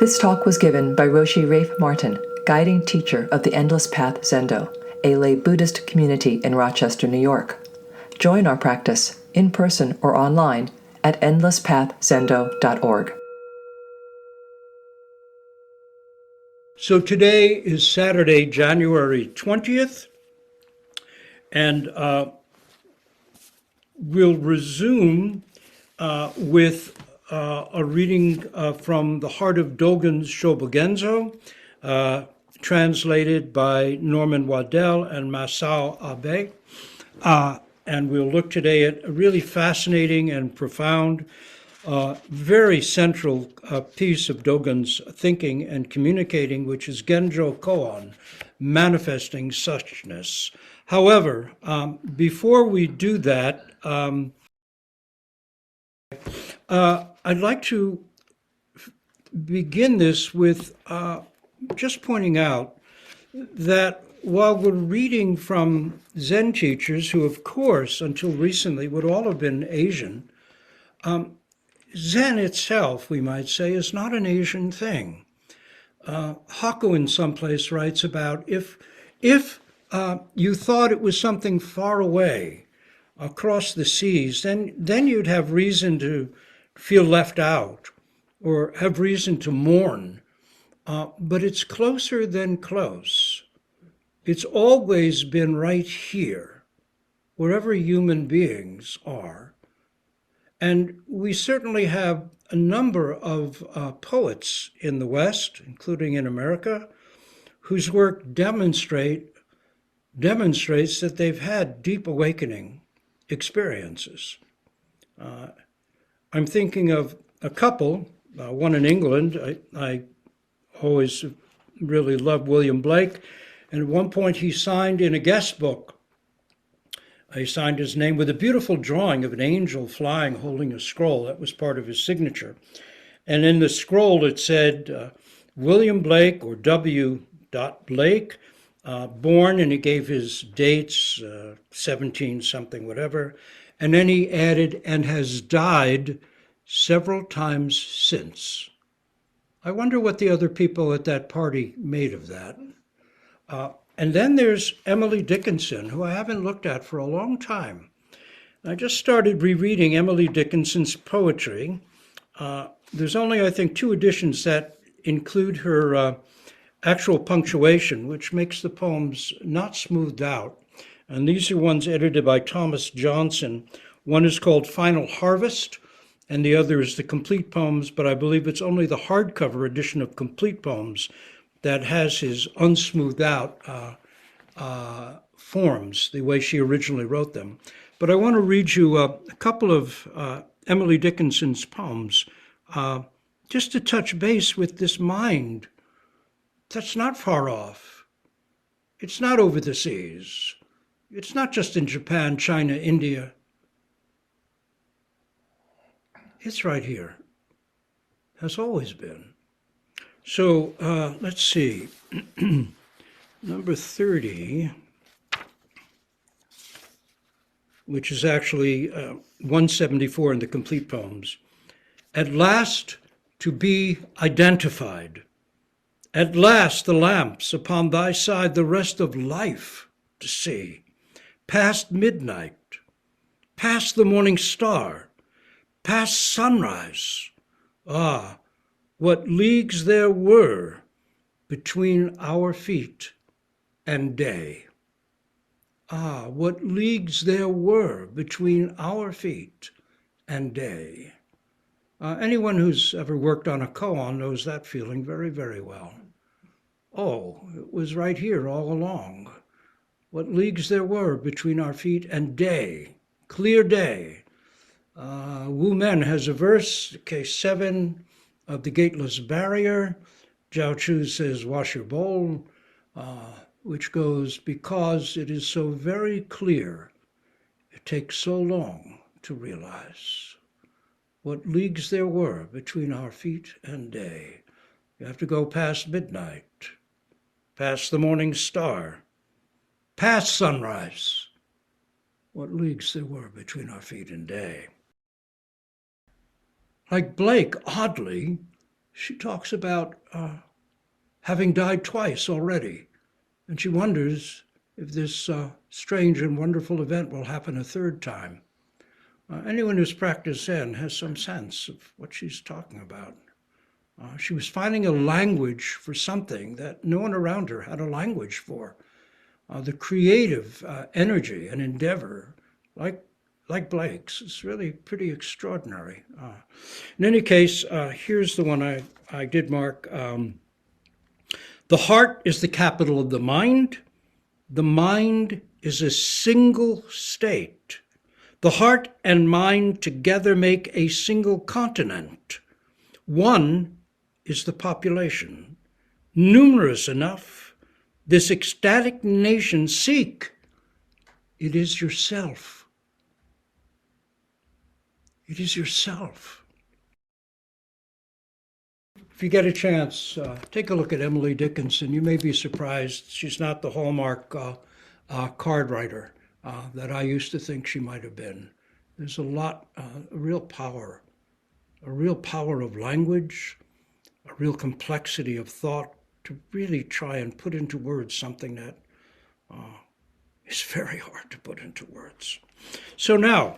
This talk was given by Roshi Rafe Martin, guiding teacher of the Endless Path Zendo, a lay Buddhist community in Rochester, New York. Join our practice, in person or online, at endlesspathzendo.org. So today is Saturday, January 20th, and we'll resume with a reading from the Heart of Dogen's Shobogenzo, translated by Norman Waddel and Masao Abe. And we'll look today at a really fascinating and profound, very central piece of Dogen's thinking and communicating, which is Genjokoan, manifesting suchness. However, before we do that, I'd like to begin this with just pointing out that while we're reading from Zen teachers who, of course, until recently would all have been Asian, Zen itself, we might say, is not an Asian thing. Hakuin someplace writes about if you thought it was something far away across the seas, then you'd have reason to feel left out or have reason to mourn. But it's closer than close. It's always been right here, wherever human beings are. And we certainly have a number of poets in the West, including in America, whose work demonstrates that they've had deep awakening experiences. I'm thinking of a couple, one in England. I always really loved William Blake, and at one point he signed in a guest book, he signed his name with a beautiful drawing of an angel flying holding a scroll. That was part of his signature. And in the scroll it said, William Blake, or W. Blake, born, and he gave his dates, 17 something, whatever. And then he added, and has died several times since. I wonder what the other people at that party made of that. And then there's Emily Dickinson, who I haven't looked at for a long time. I just started rereading Emily Dickinson's poetry. There's only, I think, 2 editions that include her actual punctuation, which makes the poems not smoothed out. And these are ones edited by Thomas Johnson. One is called Final Harvest, and the other is the Complete Poems, but I believe it's only the hardcover edition of Complete Poems that has his unsmoothed out forms, the way she originally wrote them. But I want to read you a couple of Emily Dickinson's poems, just to touch base with this mind that's not far off. It's not over the seas. It's not just in Japan, China, India. It's right here. Has always been. So let's see. Number 30, which is actually 174 in the Complete Poems. At last to be identified. At last the lamps upon thy side, the rest of life to see. Past midnight, past the morning star, past sunrise. Ah, what leagues there were between our feet and day. Ah, what leagues there were between our feet and day. Anyone who's ever worked on a koan knows that feeling very, very well. Oh, it was right here all along. What leagues there were between our feet and day, clear day. Wu Men has a verse, case 7 of the Gateless Barrier. Zhao Chu says, wash your bowl, which goes, because it is so very clear, it takes so long to realize what leagues there were between our feet and day. You have to go past midnight, past the morning star, past sunrise. What leagues there were between our feet and day. Like Blake, oddly, she talks about having died twice already. And she wonders if this strange and wonderful event will happen a third time. Anyone who's practiced Zen has some sense of what she's talking about. She was finding a language for something that no one around her had a language for. The creative energy and endeavor, like Blake's, is really pretty extraordinary. In any case, here's the one I did mark. The heart is the capital of the mind. The mind is a single state. The heart and mind together make a single continent. One is the population, numerous enough. This ecstatic nation seek. It is yourself. It is yourself. If you get a chance, take a look at Emily Dickinson. You may be surprised. She's not the hallmark card writer that I used to think she might have been. There's a lot, a real power of language, a real complexity of thought to really try and put into words something that is very hard to put into words. So now,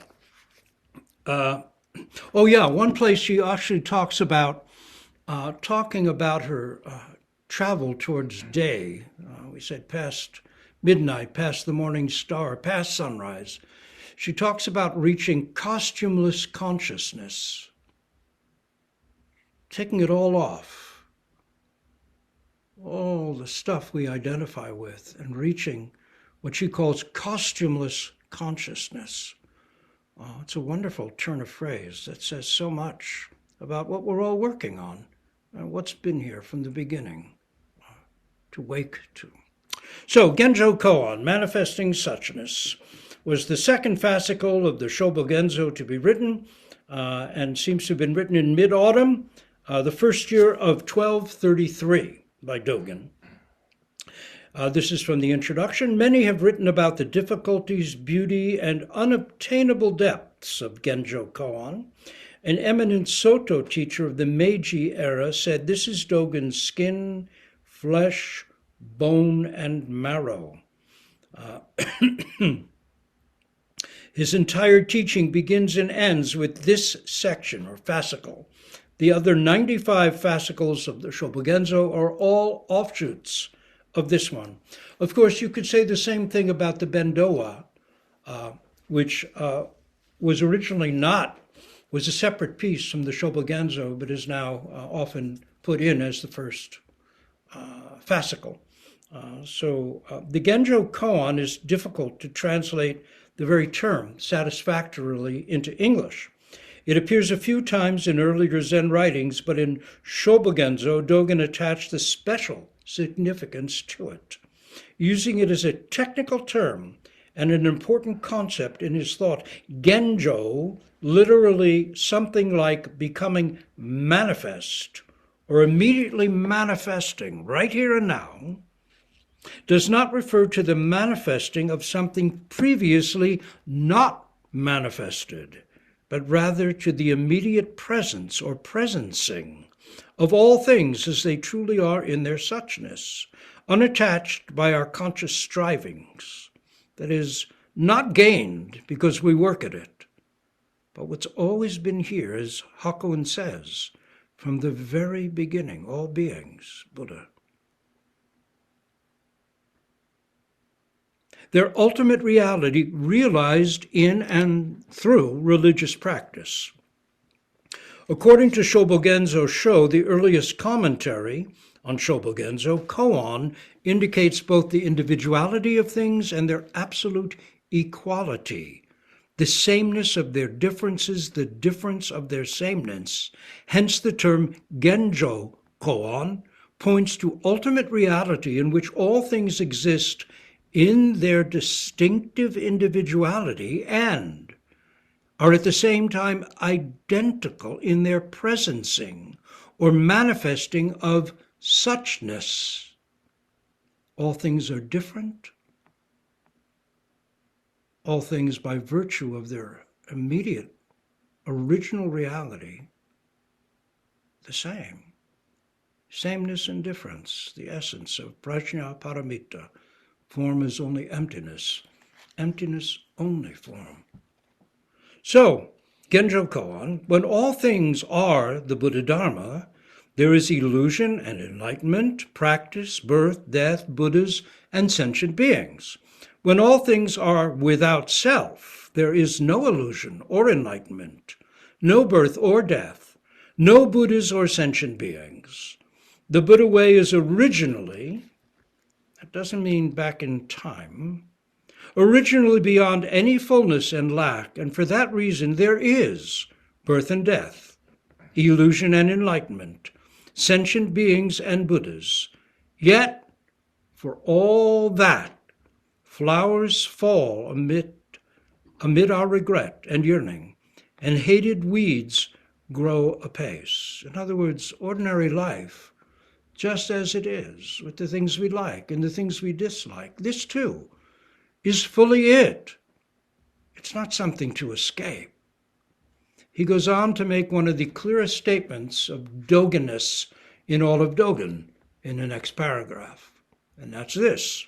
one place she actually talks about talking about her travel towards day. We said past midnight, past the morning star, past sunrise. She talks about reaching costumeless consciousness, taking it all off, all the stuff we identify with, and reaching what she calls costumeless consciousness. It's a wonderful turn of phrase that says so much about what we're all working on and what's been here from the beginning to wake to. So Genjokoan, Manifesting Suchness, was the second fascicle of the Shobogenzo to be written and seems to have been written in mid-autumn, the first year of 1233 by Dogen. This is from the introduction. Many have written about the difficulties, beauty, and unobtainable depths of Genjokoan. An eminent Soto teacher of the Meiji era said, "This is Dogen's skin, flesh, bone, and marrow." His entire teaching begins and ends with this section, or fascicle. The other 95 fascicles of the Shobogenzo are all offshoots of this one. Of course, you could say the same thing about the Bendowa, which was originally was a separate piece from the Shobogenzo, but is now often put in as the first fascicle. The Genjokoan is difficult to translate the very term satisfactorily into English. It appears a few times in earlier Zen writings, but in Shobogenzo, Dogen attached the special significance to it, using it as a technical term and an important concept in his thought. Genjo, literally something like becoming manifest or immediately manifesting right here and now, does not refer to the manifesting of something previously not manifested, but rather to the immediate presence or presencing of all things as they truly are in their suchness, unattached by our conscious strivings. That is, not gained because we work at it, but what's always been here, as Hakuin says, from the very beginning, all beings, Buddha. Their ultimate reality realized in and through religious practice. According to Shobogenzo Sho, the earliest commentary on Shobogenzo, koan indicates both the individuality of things and their absolute equality, the sameness of their differences, the difference of their sameness. Hence the term Genjokoan points to ultimate reality in which all things exist in their distinctive individuality and are at the same time identical in their presencing or manifesting of suchness. All things are different. All things by virtue of their immediate original reality, the same. Sameness and difference, the essence of prajna paramita. Form is only emptiness. Emptiness only form. So, Genjokoan, when all things are the Buddha Dharma, there is illusion and enlightenment, practice, birth, death, Buddhas, and sentient beings. When all things are without self, there is no illusion or enlightenment, no birth or death, no Buddhas or sentient beings. The Buddha way is originally, that doesn't mean back in time, originally beyond any fullness and lack, and for that reason there is birth and death, illusion and enlightenment, sentient beings and Buddhas. Yet, for all that, flowers fall amid our regret and yearning, and hated weeds grow apace. In other words, ordinary life, just as it is, with the things we like and the things we dislike, this too is fully it. It's not something to escape. He goes on to make one of the clearest statements of Dogenness in all of Dogen in the next paragraph, and that's this.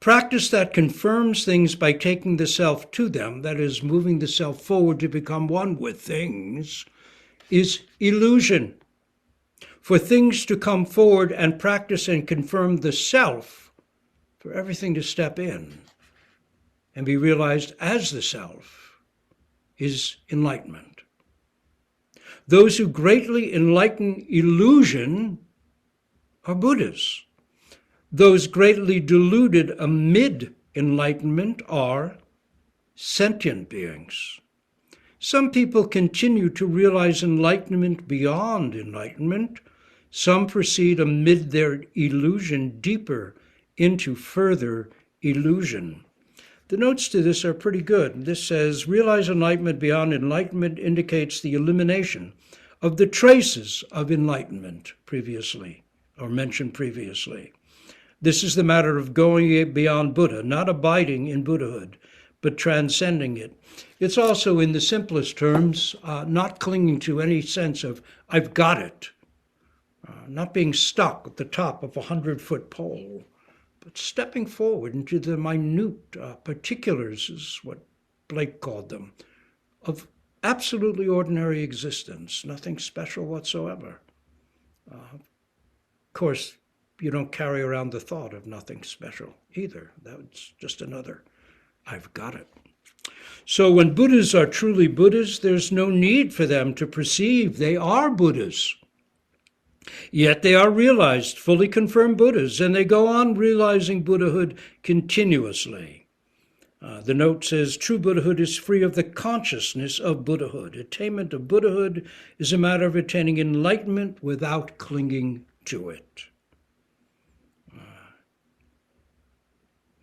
Practice that confirms things by taking the self to them, that is, moving the self forward to become one with things, is illusion. For things to come forward and practice and confirm the self, for everything to step in and be realized as the self, is enlightenment. Those who greatly enlighten illusion are Buddhas. Those greatly deluded amid enlightenment are sentient beings. Some people continue to realize enlightenment beyond enlightenment. Some proceed amid their illusion deeper into further illusion. The notes to this are pretty good. This says, realize enlightenment beyond enlightenment indicates the elimination of the traces of enlightenment previously, or mentioned previously. This is the matter of going beyond Buddha, not abiding in Buddhahood, but transcending it. It's also, in the simplest terms, not clinging to any sense of, I've got it. Not being stuck at the top of a 100-foot pole, but stepping forward into the minute particulars, is what Blake called them, of absolutely ordinary existence, nothing special whatsoever. Of course, you don't carry around the thought of nothing special either. That's just another, I've got it. So when Buddhas are truly Buddhas, there's no need for them to perceive they are Buddhas. Yet they are realized, fully confirmed Buddhas, and they go on realizing Buddhahood continuously. The note says, true Buddhahood is free of the consciousness of Buddhahood. Attainment of Buddhahood is a matter of attaining enlightenment without clinging to it.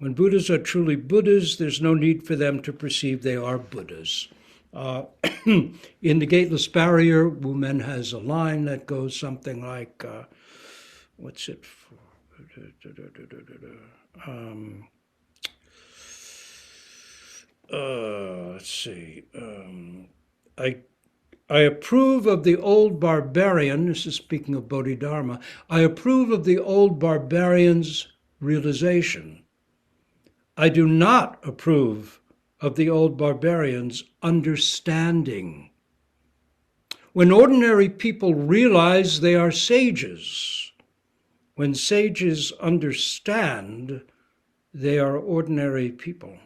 When Buddhas are truly Buddhas, there's no need for them to perceive they are Buddhas. In The Gateless Barrier, Wu Men has a line that goes something like, what's it for? Let's see. I approve of the old barbarian, this is speaking of Bodhidharma, I approve of the old barbarian's realization. I do not approve of the old barbarian's understanding. When ordinary people realize they are sages, when sages understand they are ordinary people.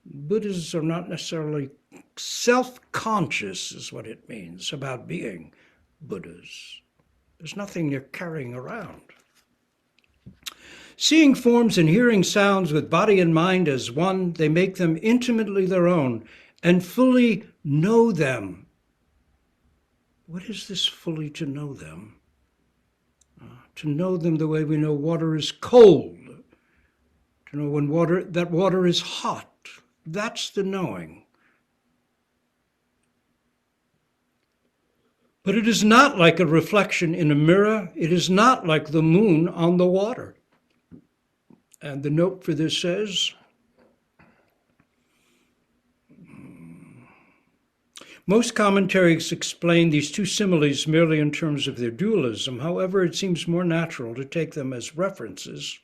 Buddhists are not necessarily self-conscious, is what it means about being Buddhas. There's nothing they're carrying around. Seeing forms and hearing sounds with body and mind as one, they make them intimately their own and fully know them. What is this fully to know them? To know them the way we know water is cold, to know when that water is hot. That's the knowing. But it is not like a reflection in a mirror. It is not like the moon on the water. And the note for this says, Most commentaries explain these two similes merely in terms of their dualism. However, it seems more natural to take them as references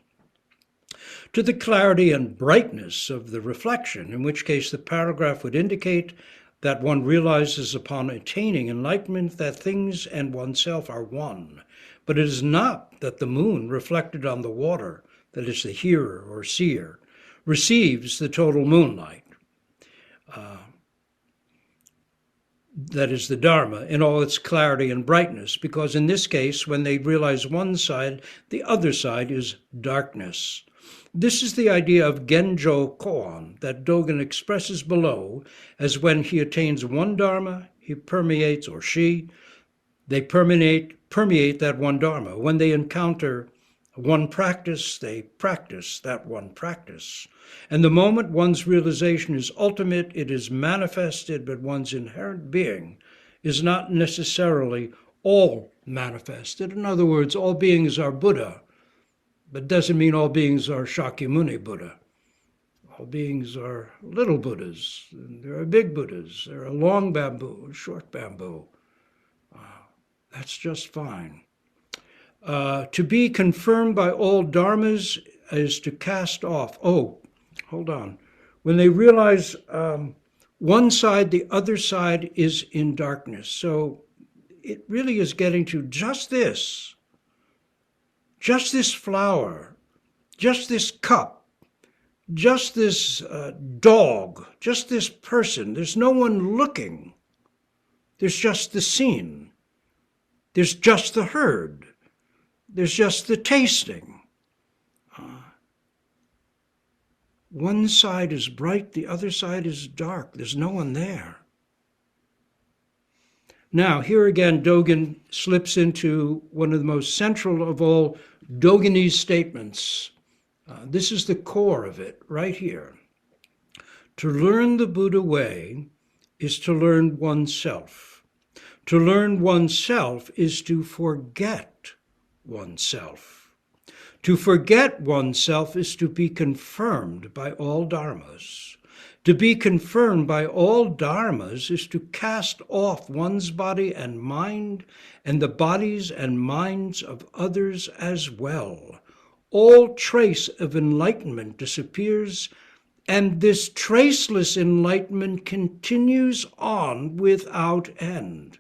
to the clarity and brightness of the reflection, in which case the paragraph would indicate that one realizes upon attaining enlightenment that things and oneself are one. But it is not that the moon reflected on the water, that is the hearer or seer, receives the total moonlight, that is the Dharma, in all its clarity and brightness, because in this case, when they realize one side, the other side is darkness. This is the idea of Genjokoan that Dogen expresses below as when he attains one Dharma, he permeates, or they permeate that one Dharma. When they encounter one practice, they practice that one practice. And the moment one's realization is ultimate, it is manifested, but one's inherent being is not necessarily all manifested. In other words, all beings are Buddha, but doesn't mean all beings are Shakyamuni Buddha. All beings are little Buddhas, and there are big Buddhas, there are long bamboo, short bamboo. That's just fine. To be confirmed by all dharmas is to cast off. Oh, hold on. When they realize one side, the other side is in darkness. So it really is getting to just this flower, just this cup, just this dog, just this person. There's no one looking. There's just the scene. There's just the herd. There's just the tasting. One side is bright, the other side is dark. There's no one there. Now, here again, Dogen slips into one of the most central of all Dogenese statements. This is the core of it, right here. To learn the Buddha way is to learn oneself. To learn oneself is to forget oneself. To forget oneself is to be confirmed by all dharmas. To be confirmed by all dharmas is to cast off one's body and mind and the bodies and minds of others as well. All trace of enlightenment disappears, and this traceless enlightenment continues on without end.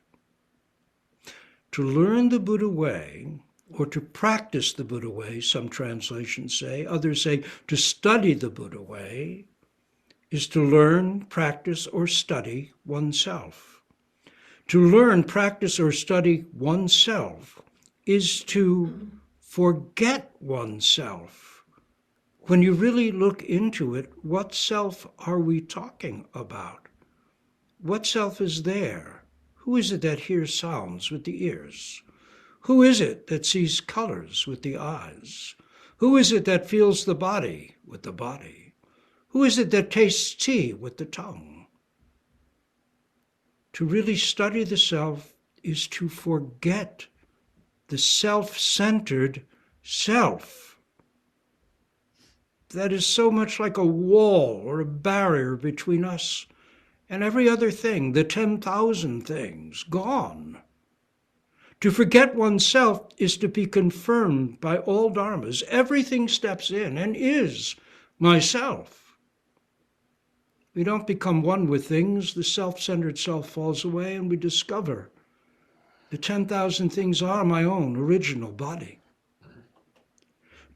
To learn the Buddha way, or to practice the Buddha way, some translations say, others say to study the Buddha way, is to learn, practice, or study oneself. To learn, practice, or study oneself is to forget oneself. When you really look into it, what self are we talking about? What self is there? Who is it that hears sounds with the ears? Who is it that sees colors with the eyes? Who is it that feels the body with the body? Who is it that tastes tea with the tongue? To really study the self is to forget the self-centered self. That is so much like a wall or a barrier between us and every other thing, the 10,000 things, gone. To forget oneself is to be confirmed by all dharmas. Everything steps in and is myself. We don't become one with things. The self-centered self falls away, and we discover the 10,000 things are my own original body.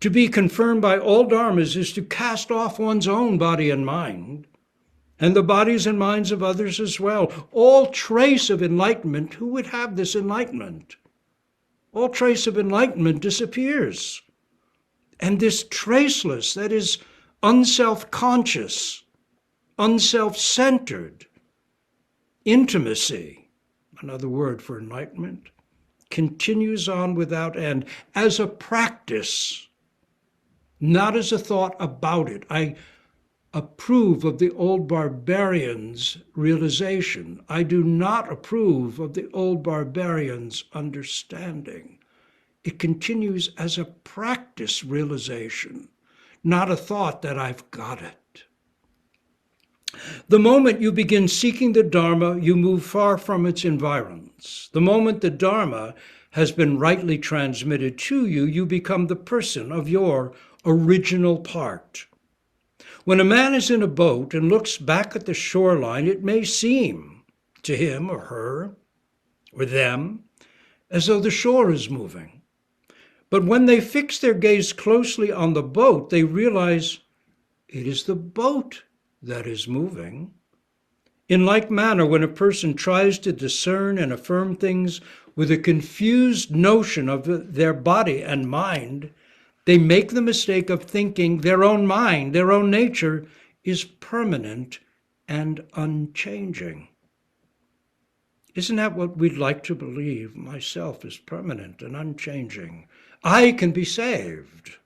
To be confirmed by all dharmas is to cast off one's own body and mind, and the bodies and minds of others as well. All trace of enlightenment, who would have this enlightenment? All trace of enlightenment disappears. And this traceless, that is unself-conscious, unself-centered intimacy, another word for enlightenment, continues on without end as a practice, not as a thought about it. I approve of the old barbarians' realization. I do not approve of the old barbarians' understanding. It continues as a practice realization, not a thought that I've got it. The moment you begin seeking the Dharma, you move far from its environs. The moment the Dharma has been rightly transmitted to you, you become the person of your original part. When a man is in a boat and looks back at the shoreline, it may seem to him or her or them as though the shore is moving. But when they fix their gaze closely on the boat, they realize it is the boat that is moving. In like manner, when a person tries to discern and affirm things with a confused notion of their body and mind, they make the mistake of thinking their own mind, their own nature, is permanent and unchanging. Isn't that what we'd like to believe? Myself is permanent and unchanging. I can be saved.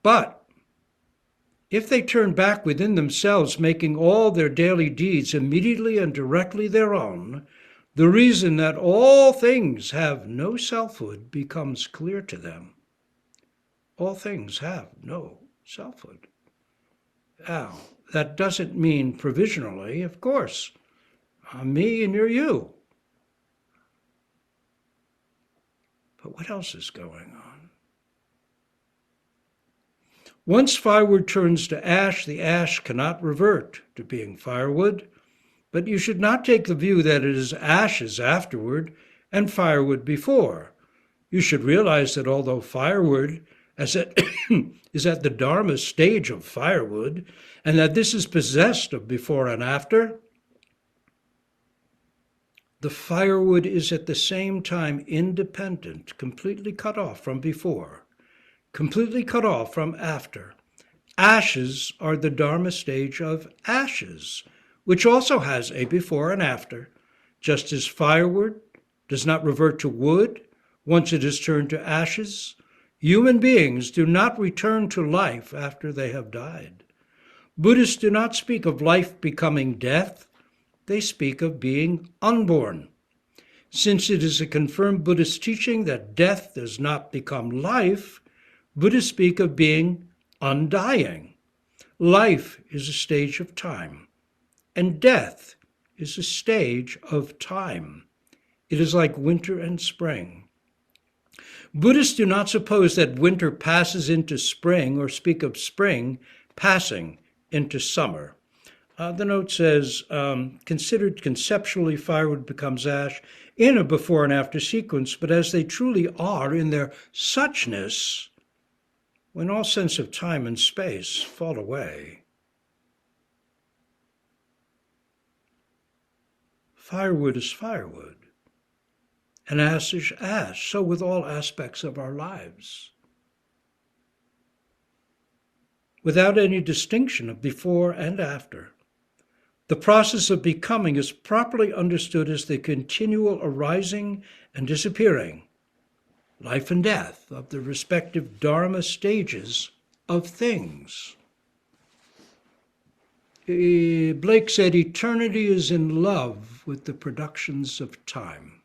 But if they turn back within themselves, making all their daily deeds immediately and directly their own, the reason that all things have no selfhood becomes clear to them. All things have no selfhood. Now, that doesn't mean provisionally, of course. I'm me and you're you. But what else is going on? Once firewood turns to ash, the ash cannot revert to being firewood, but you should not take the view that it is ashes afterward and firewood before. You should realize that although firewood is at the Dharma stage of firewood, and that this is possessed of before and after, the firewood is at the same time independent, completely cut off from before, completely cut off from after. Ashes are the Dharma stage of ashes, which also has a before and after, just as firewood does not revert to wood once it is turned to ashes. Human beings do not return to life after they have died. Buddhists do not speak of life becoming death. They speak of being unborn. Since it is a confirmed Buddhist teaching that death does not become life, Buddhists speak of being undying. Life is a stage of time, and death is a stage of time. It is like winter and spring. Buddhists do not suppose that winter passes into spring or speak of spring passing into summer. The note says, considered conceptually, firewood becomes ash in a before and after sequence, but as they truly are in their suchness, when all sense of time and space fall away. Firewood is firewood, and ash is ash, so with all aspects of our lives, without any distinction of before and after. The process of becoming is properly understood as the continual arising and disappearing, life and death, of the respective Dharma stages of things. Blake said, eternity is in love with the productions of time.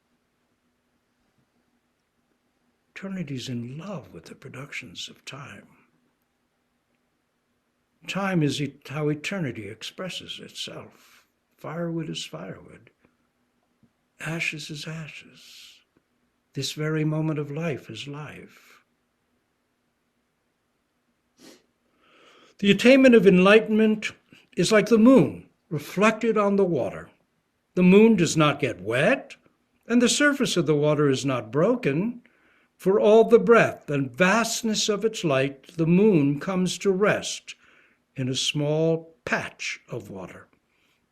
Eternity is in love with the productions of time. Time is how eternity expresses itself. Firewood is firewood. Ashes is ashes. This very moment of life is life. The attainment of enlightenment is like the moon reflected on the water. The moon does not get wet, and the surface of the water is not broken. For all the breadth and vastness of its light, the moon comes to rest in a small patch of water.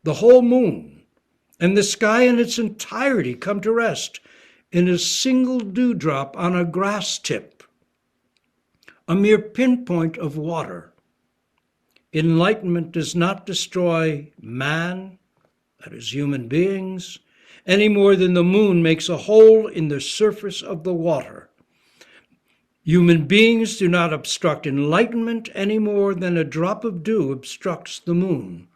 The whole moon and the sky in its entirety come to rest in a single dewdrop on a grass tip, a mere pinpoint of water. Enlightenment does not destroy man, that is human beings, any more than the moon makes a hole in the surface of the water. Human beings do not obstruct enlightenment any more than a drop of dew obstructs the moon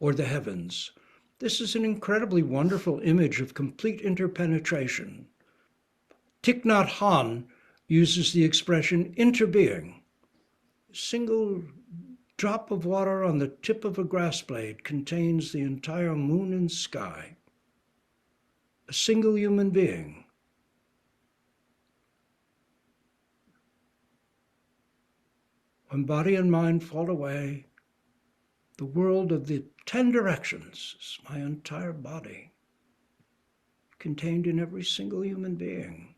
or the heavens. This is an incredibly wonderful image of complete interpenetration. Thich Nhat Hanh uses the expression interbeing. A single drop of water on the tip of a grass blade contains the entire moon and sky. A single human being. When body and mind fall away, the world of the 10 directions is my entire body, contained in every single human being,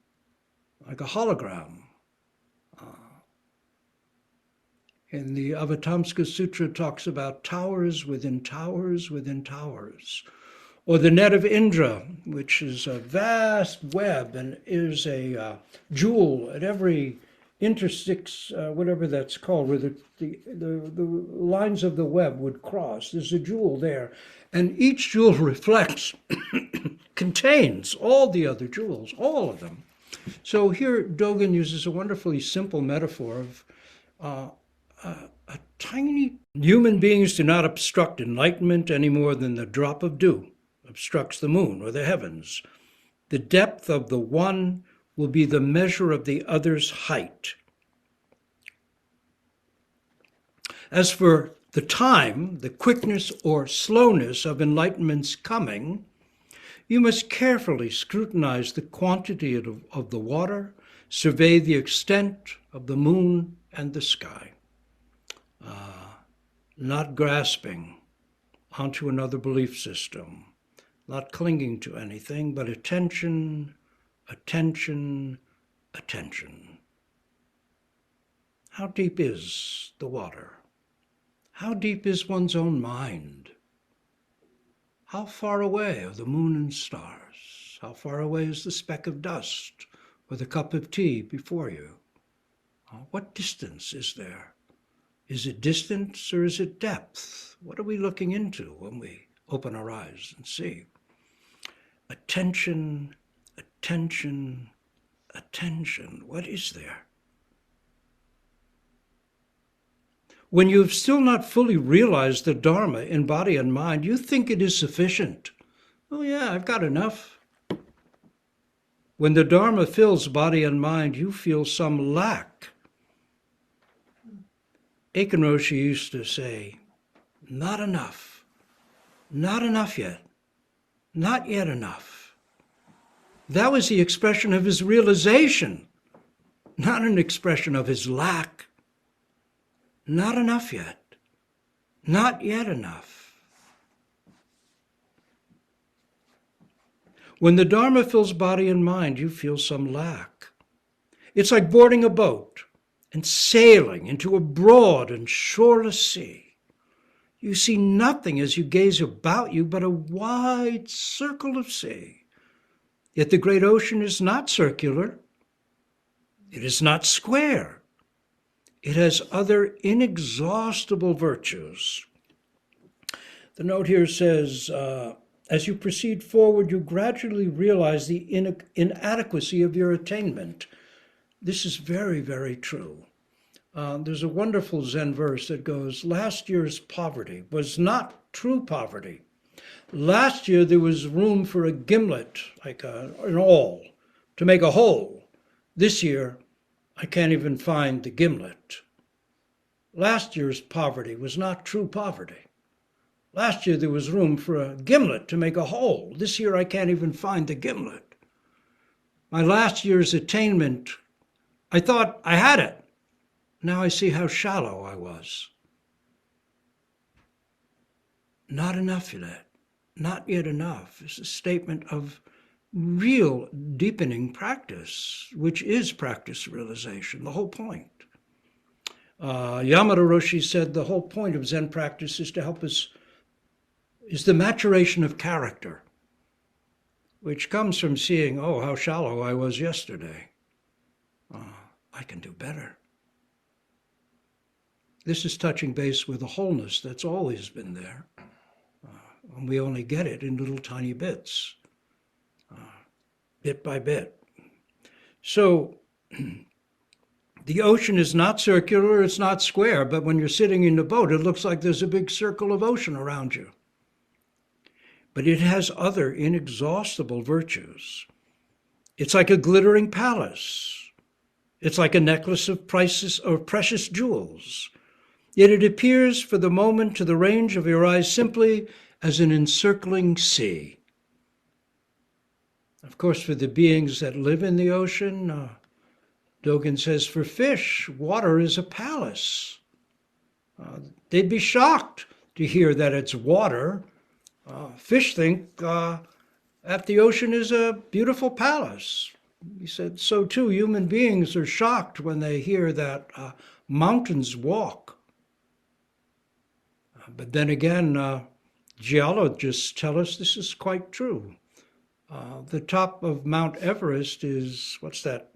like a hologram. And the Avatamsaka Sutra talks about towers within towers within towers. Or the net of Indra, which is a vast web and is a jewel at every intersects, whatever that's called, where the lines of the web would cross. There's a jewel there. And each jewel reflects, contains all the other jewels, all of them. So here Dogen uses a wonderfully simple metaphor of a tiny... Human beings do not obstruct enlightenment any more than the drop of dew obstructs the moon or the heavens. The depth of the one will be the measure of the other's height. As for the time, the quickness or slowness of enlightenment's coming, you must carefully scrutinize the quantity of the water, survey the extent of the moon and the sky. Not grasping onto another belief system, not clinging to anything, but attention, attention, attention. How deep is the water? How deep is one's own mind? How far away are the moon and stars? How far away is the speck of dust or the cup of tea before you? What distance is there? Is it distance or is it depth? What are we looking into when we open our eyes and see? Attention, attention, attention. What is there? When you have still not fully realized the Dharma in body and mind, you think it is sufficient. Oh yeah, I've got enough. When the Dharma fills body and mind, you feel some lack. Aiken Roshi used to say, not enough yet, not yet enough. That was the expression of his realization, not an expression of his lack. Not enough yet, not yet enough. When the Dharma fills body and mind, you feel some lack. It's like boarding a boat and sailing into a broad and shoreless sea. You see nothing as you gaze about you but a wide circle of sea. Yet the great ocean is not circular. It is not square. It has other inexhaustible virtues. The note here says, as you proceed forward, you gradually realize the inadequacy of your attainment. This is very, very true. There's a wonderful Zen verse that goes, last year's poverty was not true poverty. Last year there was room for a gimlet, like an awl, to make a hole. This year, I can't even find the gimlet. Last year's poverty was not true poverty. Last year there was room for a gimlet to make a hole. This year I can't even find the gimlet. My last year's attainment, I thought I had it. Now I see how shallow I was. Not enough yet. Not yet enough is a statement of real deepening practice, which is practice realization, the whole point. Yamada Roshi said the whole point of Zen practice is to help us, is the maturation of character, which comes from seeing, oh, how shallow I was yesterday. I can do better. This is touching base with the wholeness that's always been there. And we only get it in little tiny bits, bit by bit. So the ocean is not circular, it's not square, but when you're sitting in the boat, it looks like there's a big circle of ocean around you. But it has other inexhaustible virtues. It's like a glittering palace. It's like a necklace of priceless or precious jewels. Yet it appears for the moment to the range of your eyes simply as an encircling sea. Of course, for the beings that live in the ocean, Dogen says, for fish, water is a palace. They'd be shocked to hear that it's water. Fish think that the ocean is a beautiful palace. He said, so too, human beings are shocked when they hear that mountains walk. But then again, geologists tell us this is quite true. The top of Mount Everest is,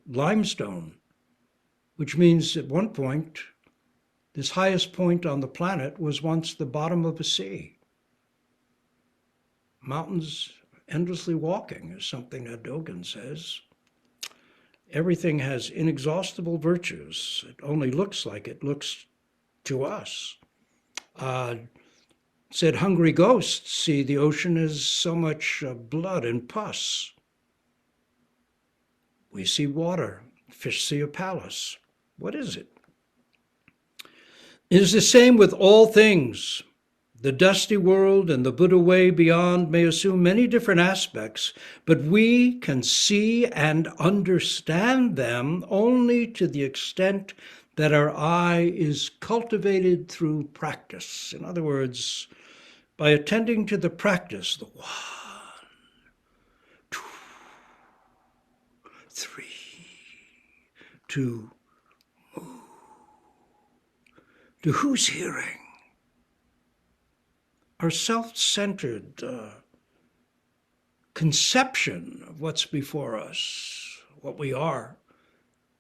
limestone, which means at one point, this highest point on the planet was once the bottom of a sea. Mountains endlessly walking is something that Dogen says. Everything has inexhaustible virtues. It only looks like it looks to us. Said hungry ghosts see the ocean as so much blood and pus. We see water. Fish see a palace. What is it? It is the same with all things. The dusty world and the Buddha way beyond may assume many different aspects, but we can see and understand them only to the extent that our eye is cultivated through practice. In other words, by attending to the practice, the 1, 2, 3, to move, to who's hearing. Our self-centered conception of what's before us, what we are,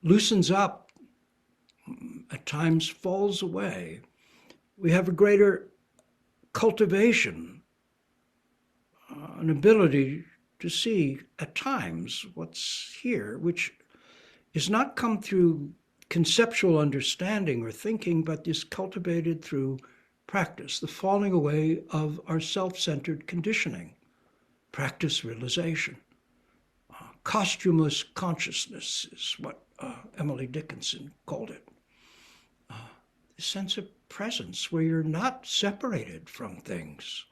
loosens up, at times falls away. We have a greater cultivation, an ability to see at times what's here, which is not come through conceptual understanding or thinking, but is cultivated through practice, the falling away of our self-centered conditioning, practice realization. Costumeless consciousness is what Emily Dickinson called it. The sense of presence where you're not separated from things.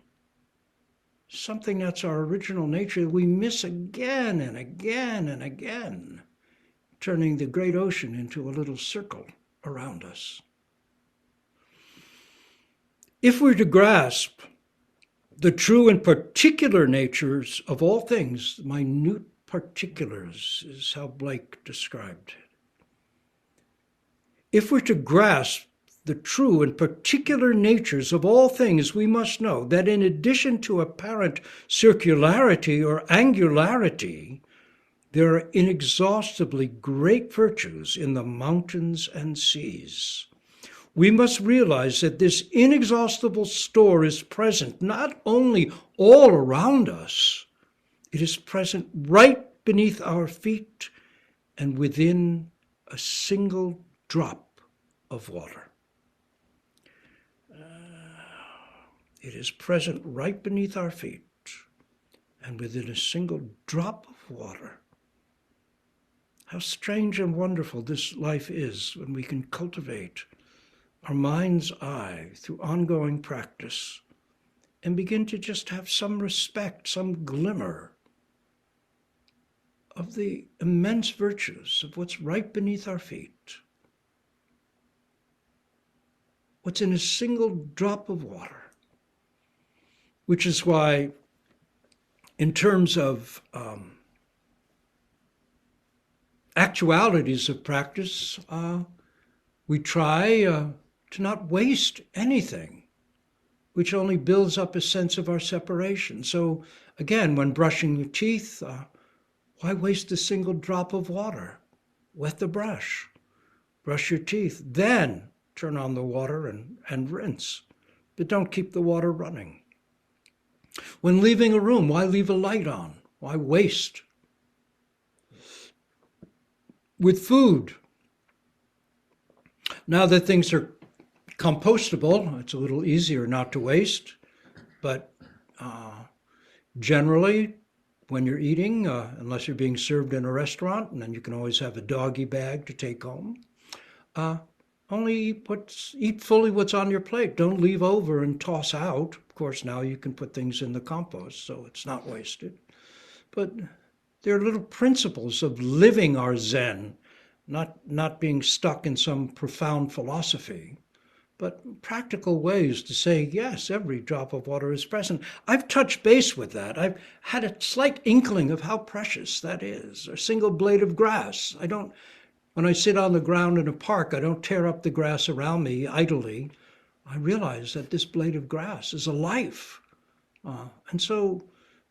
Something that's our original nature that we miss again and again and again, turning the great ocean into a little circle around us. If we're to grasp the true and particular natures of all things, minute particulars is how Blake described it. If we're to grasp the true and particular natures of all things, we must know that in addition to apparent circularity or angularity, there are inexhaustibly great virtues in the mountains and seas. We must realize that this inexhaustible store is present not only all around us, it is present right beneath our feet and within a single drop of water. It is present right beneath our feet and within a single drop of water. How strange and wonderful this life is when we can cultivate our mind's eye through ongoing practice and begin to just have some respect, some glimmer of the immense virtues of what's right beneath our feet, what's in a single drop of water. Which is why, in terms of actualities of practice, we try to not waste anything, which only builds up a sense of our separation. So again, when brushing your teeth, why waste a single drop of water? Wet the brush, brush your teeth, then turn on the water and rinse. But don't keep the water running. When leaving a room, why leave a light on? Why waste? With food, now that things are compostable, it's a little easier not to waste, but generally, when you're eating, unless you're being served in a restaurant, and then you can always have a doggy bag to take home, Only eat fully what's on your plate. Don't leave over and toss out. Of course, now you can put things in the compost, so it's not wasted. But there are little principles of living our Zen, not being stuck in some profound philosophy, but practical ways to say, yes, every drop of water is present. I've touched base with that. I've had a slight inkling of how precious that is. A single blade of grass. When I sit on the ground in a park, I don't tear up the grass around me idly. I realize that this blade of grass is a life. And so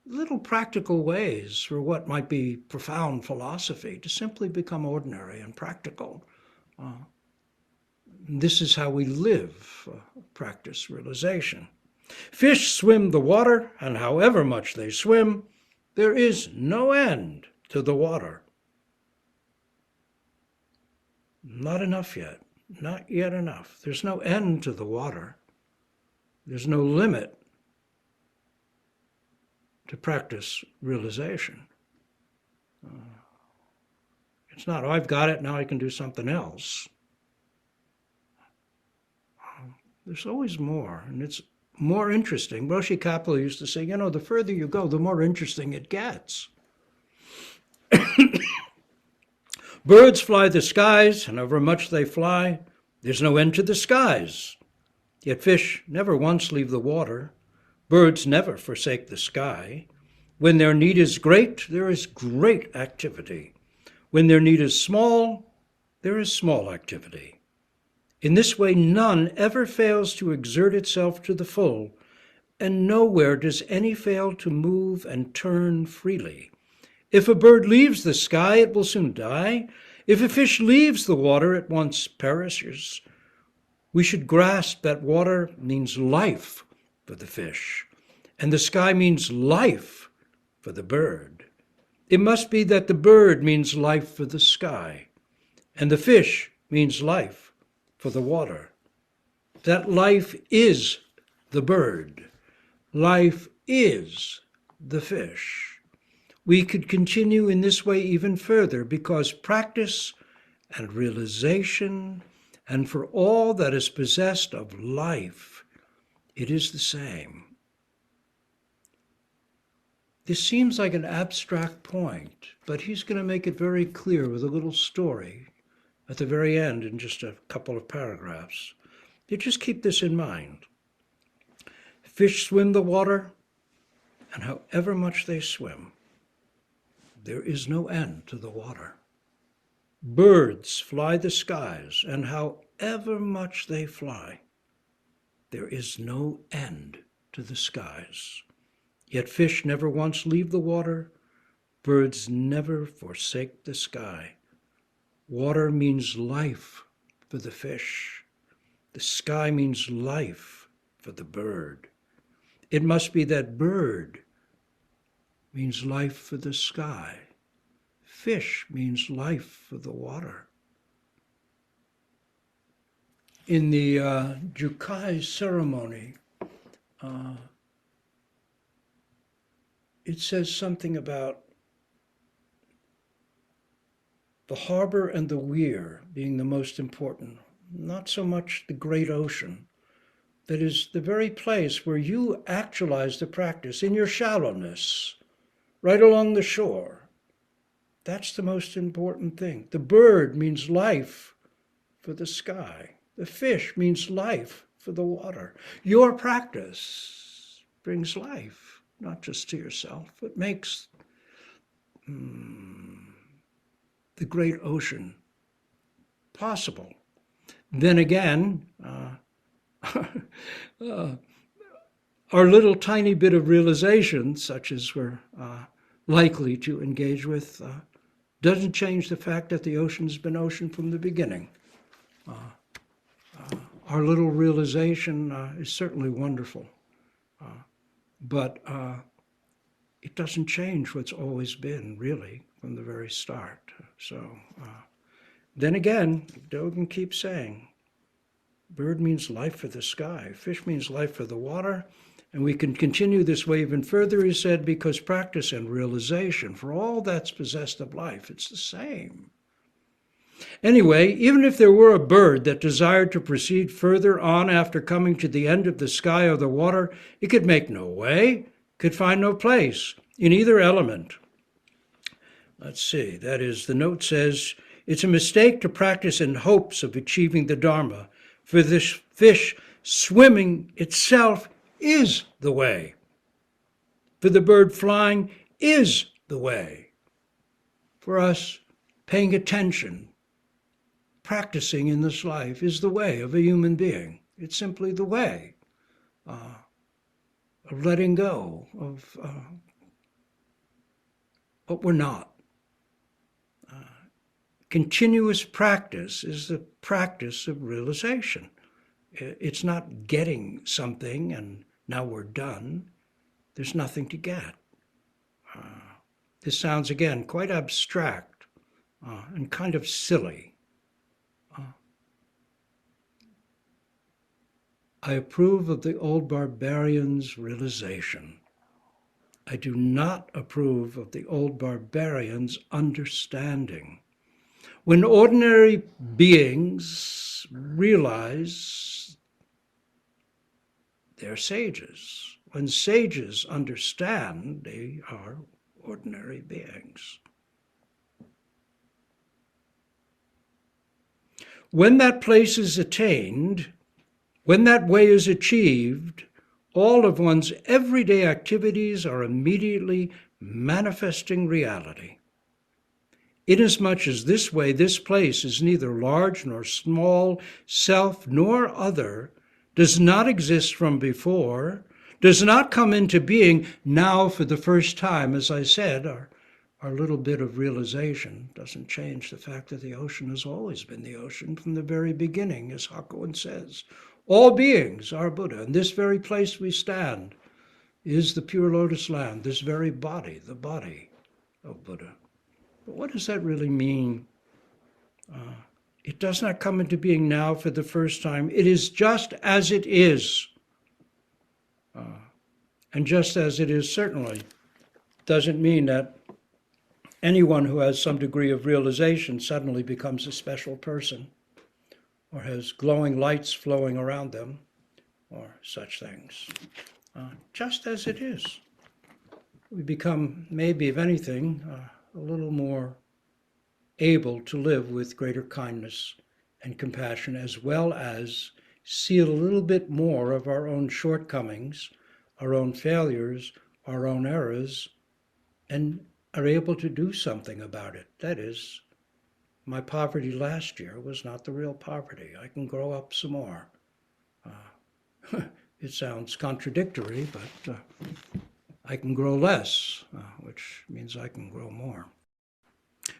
little practical ways for what might be profound philosophy to simply become ordinary and practical. This is how we live, practice realization. Fish swim the water, and however much they swim, there is no end to the water. Not enough yet. Not yet enough. There's no end to the water. There's no limit to practice realization. It's not, oh, I've got it, now I can do something else. There's always more, and it's more interesting. Roshi Kapleau used to say, the further you go, the more interesting it gets. Birds fly the skies, and however much they fly, there's no end to the skies. Yet fish never once leave the water. Birds never forsake the sky. When their need is great, there is great activity. When their need is small, there is small activity. In this way, none ever fails to exert itself to the full, and nowhere does any fail to move and turn freely. If a bird leaves the sky, it will soon die. If a fish leaves the water, it once perishes. We should grasp that water means life for the fish, and the sky means life for the bird. It must be that the bird means life for the sky, and the fish means life for the water. That life is the bird. Life is the fish. We could continue in this way even further because practice and realization and for all that is possessed of life, it is the same. This seems like an abstract point, but he's going to make it very clear with a little story at the very end in just a couple of paragraphs. You just keep this in mind. Fish swim the water, and however much they swim, there is no end to the water. Birds fly the skies, and however much they fly, there is no end to the skies. Yet fish never once leave the water, birds never forsake the sky. Water means life for the fish. The sky means life for the bird. It must be that bird means life for the sky. Fish means life for the water. In the Jukai ceremony, it says something about the harbor and the weir being the most important, not so much the great ocean. That is the very place where you actualize the practice in your shallowness, right along the shore. That's the most important thing. The bird means life for the sky. The fish means life for the water. Your practice brings life, not just to yourself. It makes the great ocean possible. Then again, our little tiny bit of realization, such as we're likely to engage with, doesn't change the fact that the ocean's been ocean from the beginning. Our little realization is certainly wonderful, but it doesn't change what's always been, really, from the very start. So then again, Dogen keeps saying, bird means life for the sky, fish means life for the water, and we can continue this way even further, he said, because practice and realization, for all that's possessed of life, it's the same. Anyway, even if there were a bird that desired to proceed further on after coming to the end of the sky or the water, it could make no way, could find no place in either element. Let's see, that is, the note says, it's a mistake to practice in hopes of achieving the Dharma, for this fish swimming itself is the way. For the bird flying is the way. For us, paying attention, practicing in this life is the way of a human being. It's simply the way of letting go of what we're not. Continuous practice is the practice of realization. It's not getting something and now we're done. There's nothing to get. This sounds, again, quite abstract and kind of silly. I approve of the old barbarian's realization. I do not approve of the old barbarian's understanding. When ordinary beings realize they're sages, when sages understand, they are ordinary beings. When that place is attained, when that way is achieved, all of one's everyday activities are immediately manifesting reality. Inasmuch as this way, this place is neither large nor small, self nor other, does not exist from before, does not come into being now for the first time, as I said, our little bit of realization doesn't change the fact that the ocean has always been the ocean from the very beginning, as Hakuin says. All beings are Buddha, and this very place we stand is the pure lotus land, this very body, the body of Buddha. But what does that really mean? It does not come into being now for the first time. It is just as it is. And just as it is certainly doesn't mean that anyone who has some degree of realization suddenly becomes a special person or has glowing lights flowing around them or such things. Just as it is. We become, maybe if anything, a little more able to live with greater kindness and compassion, as well as see a little bit more of our own shortcomings, our own failures, our own errors, and are able to do something about it. That is, my poverty last year was not the real poverty. I can grow up some more. It sounds contradictory, but I can grow less, which means I can grow more.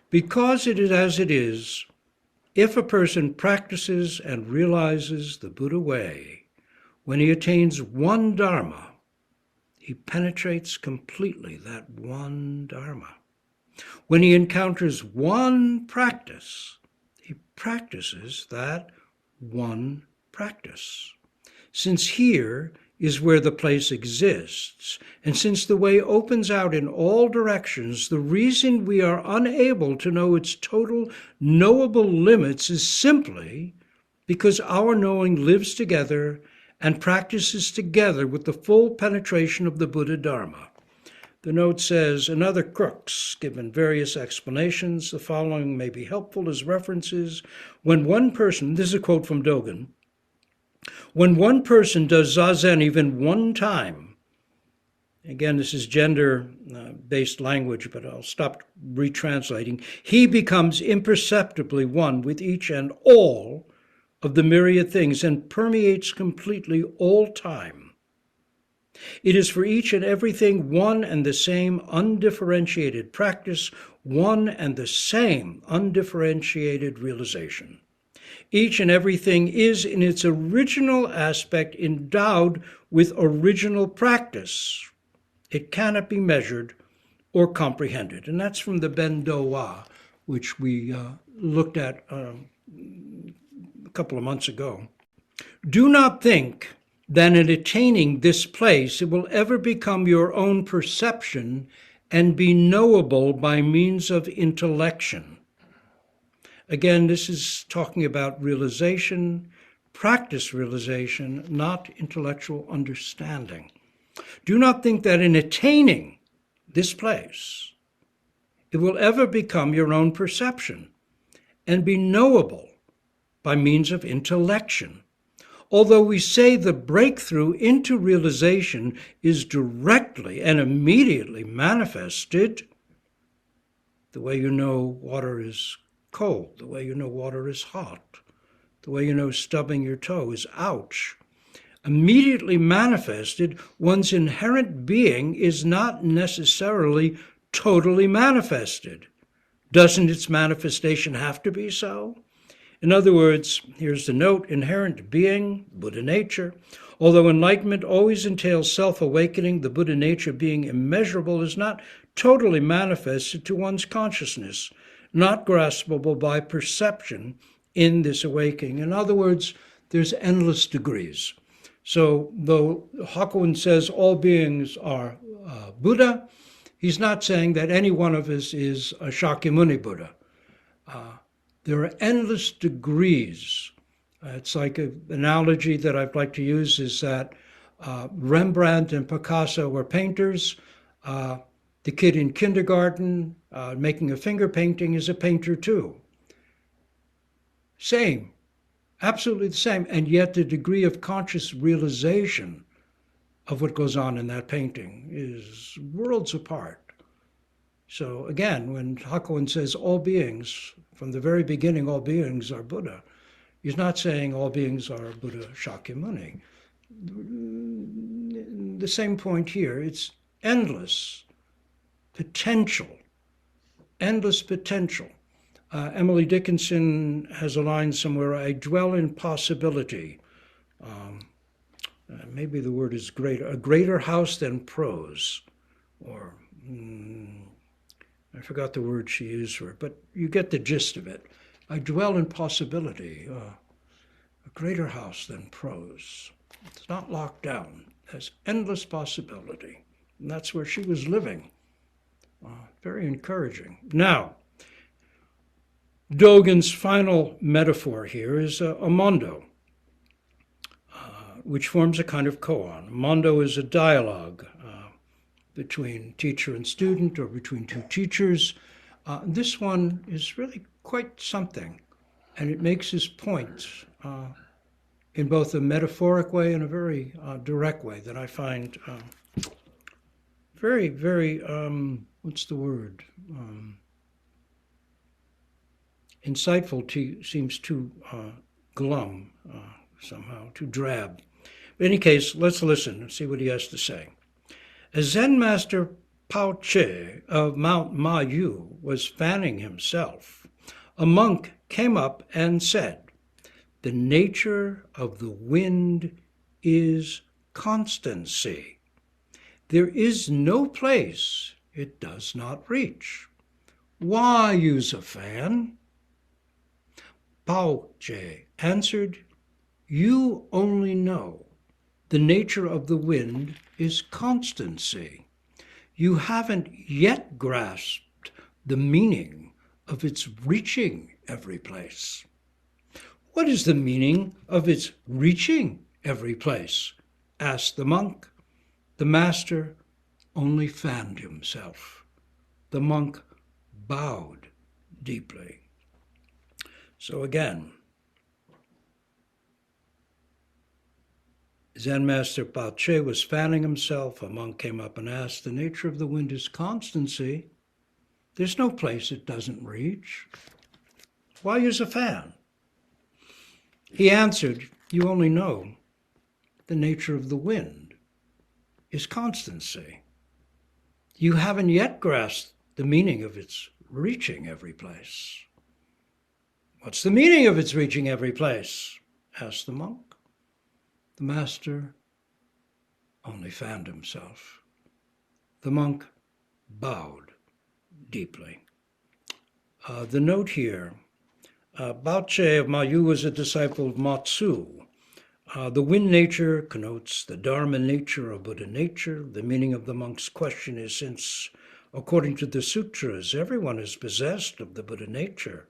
Because it is as it is, if a person practices and realizes the Buddha way, when he attains one Dharma, he penetrates completely that one Dharma. When he encounters one practice, he practices that one practice. Since here is where the place exists, and since the way opens out in all directions, the reason we are unable to know its total knowable limits is simply because our knowing lives together and practices together with the full penetration of the Buddha Dharma. The note says, another crux, given various explanations, the following may be helpful as references. When one person, this is a quote from Dogen, when one person does zazen even one time, again, this is gender-based language, but I'll stop retranslating, he becomes imperceptibly one with each and all of the myriad things and permeates completely all time. It is for each and everything one and the same undifferentiated practice, one and the same undifferentiated realization. Each and everything is in its original aspect endowed with original practice. It cannot be measured or comprehended. And that's from the Ben-Do-Wa, which we looked at a couple of months ago. Do not think that in attaining this place it will ever become your own perception and be knowable by means of intellection. Again, this is talking about realization, practice realization, not intellectual understanding. Do not think that in attaining this place, it will ever become your own perception and be knowable by means of intellection. Although we say the breakthrough into realization is directly and immediately manifested, the way you know water is cold, the way you know water is hot, the way you know stubbing your toe is ouch, immediately manifested, one's inherent being is not necessarily totally manifested. Doesn't its manifestation have to be so? In other words, here's the note, inherent being, Buddha nature. Although enlightenment always entails self-awakening, the Buddha nature being immeasurable is not totally manifested to one's consciousness, not graspable by perception in this awakening. In other words, there's endless degrees. So though Hakuin says all beings are Buddha, he's not saying that any one of us is a Shakyamuni Buddha. There are endless degrees. It's like an analogy that I'd like to use is that Rembrandt and Picasso were painters. The kid in kindergarten making a finger painting is a painter too. Same, absolutely the same. And yet the degree of conscious realization of what goes on in that painting is worlds apart. So again, when Hakuin says all beings, from the very beginning, all beings are Buddha, he's not saying all beings are Buddha Shakyamuni. The same point here, it's endless potential, endless potential. Emily Dickinson has a line somewhere, I dwell in possibility. Maybe the word is greater, a greater house than prose, or I forgot the word she used for it, but you get the gist of it. I dwell in possibility, a greater house than prose. It's not locked down. It has endless possibility. And that's where she was living. Very encouraging. Now, Dogen's final metaphor here is a mondo, which forms a kind of koan. Mondo is a dialogue between teacher and student or between two teachers. This one is really quite something, and it makes his point in both a metaphoric way and a very direct way that I find very, very, what's the word? Insightful seems too glum somehow, too drab. In any case, let's listen and see what he has to say. As Zen Master Pao Che of Mount Ma-Yu was fanning himself, a monk came up and said, "The nature of the wind is constancy. There is no place it does not reach. Why use a fan?" Pao Che answered, "You only know. The nature of the wind is constancy. You haven't yet grasped the meaning of its reaching every place." "What is the meaning of its reaching every place?" asked the monk. The master only fanned himself. The monk bowed deeply. So again, Zen Master Pao Che was fanning himself. A monk came up and asked, "The nature of the wind is constancy. There's no place it doesn't reach. Why use a fan?" He answered, "You only know the nature of the wind is constancy. You haven't yet grasped the meaning of its reaching every place." "What's the meaning of its reaching every place?" asked the monk. The master only fanned himself. The monk bowed deeply. The note here, Bao Che of Ma-Yu was a disciple of Matsu. The wind nature connotes the Dharma nature or Buddha nature. The meaning of the monk's question is, since, according to the sutras, everyone is possessed of the Buddha nature,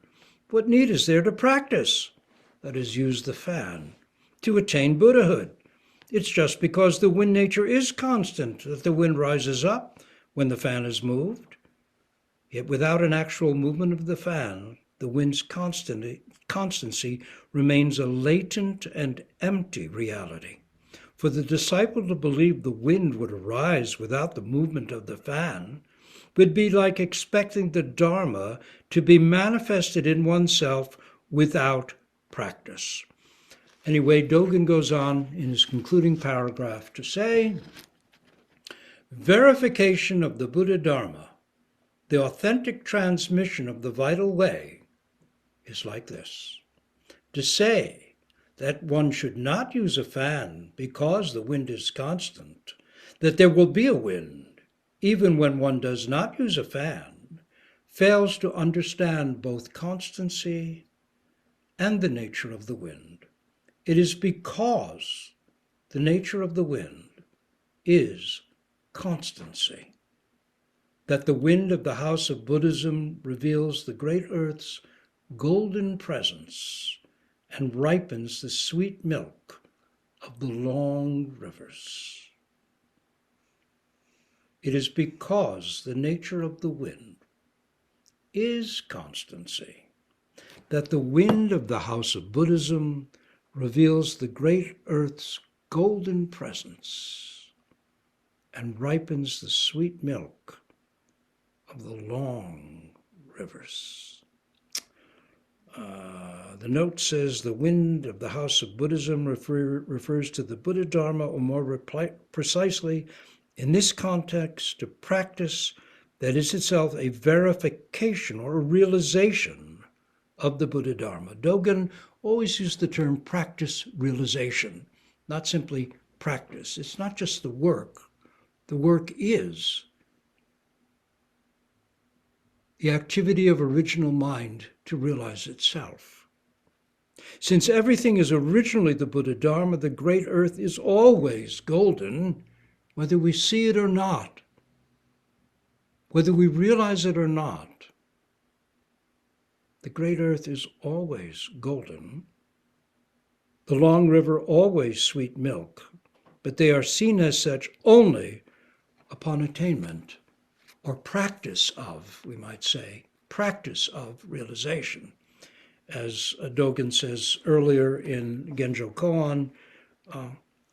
what need is there to practice? That is, use the fan, to attain Buddhahood. It's just because the wind nature is constant that the wind rises up when the fan is moved. Yet without an actual movement of the fan, the wind's constancy remains a latent and empty reality. For the disciple to believe the wind would arise without the movement of the fan would be like expecting the Dharma to be manifested in oneself without practice. Anyway, Dogen goes on in his concluding paragraph to say, verification of the Buddha Dharma, the authentic transmission of the vital way, is like this. To say that one should not use a fan because the wind is constant, that there will be a wind even when one does not use a fan, fails to understand both constancy and the nature of the wind. It is because the nature of the wind is constancy that the wind of the House of Buddhism reveals the great earth's golden presence and ripens the sweet milk of the long rivers. It is because the nature of the wind is constancy that the wind of the House of Buddhism reveals the great earth's golden presence and ripens the sweet milk of the long rivers. The note says the wind of the House of Buddhism refers to the Buddha Dharma, or more precisely, in this context, to practice that is itself a verification or a realization of the Buddha Dharma. Dogen always used the term practice realization, not simply practice. It's not just the work. The work is the activity of original mind to realize itself. Since everything is originally the Buddha Dharma, the great earth is always golden, whether we see it or not, whether we realize it or not. The great earth is always golden, the long river always sweet milk, but they are seen as such only upon attainment, or practice of, we might say, practice of realization. As Dogen says earlier in Genjokoan,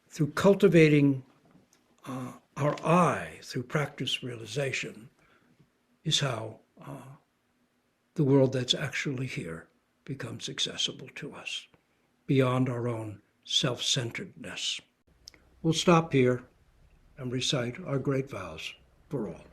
through cultivating our I through practice realization is how the world that's actually here becomes accessible to us, beyond our own self-centeredness. We'll stop here and recite our great vows for all.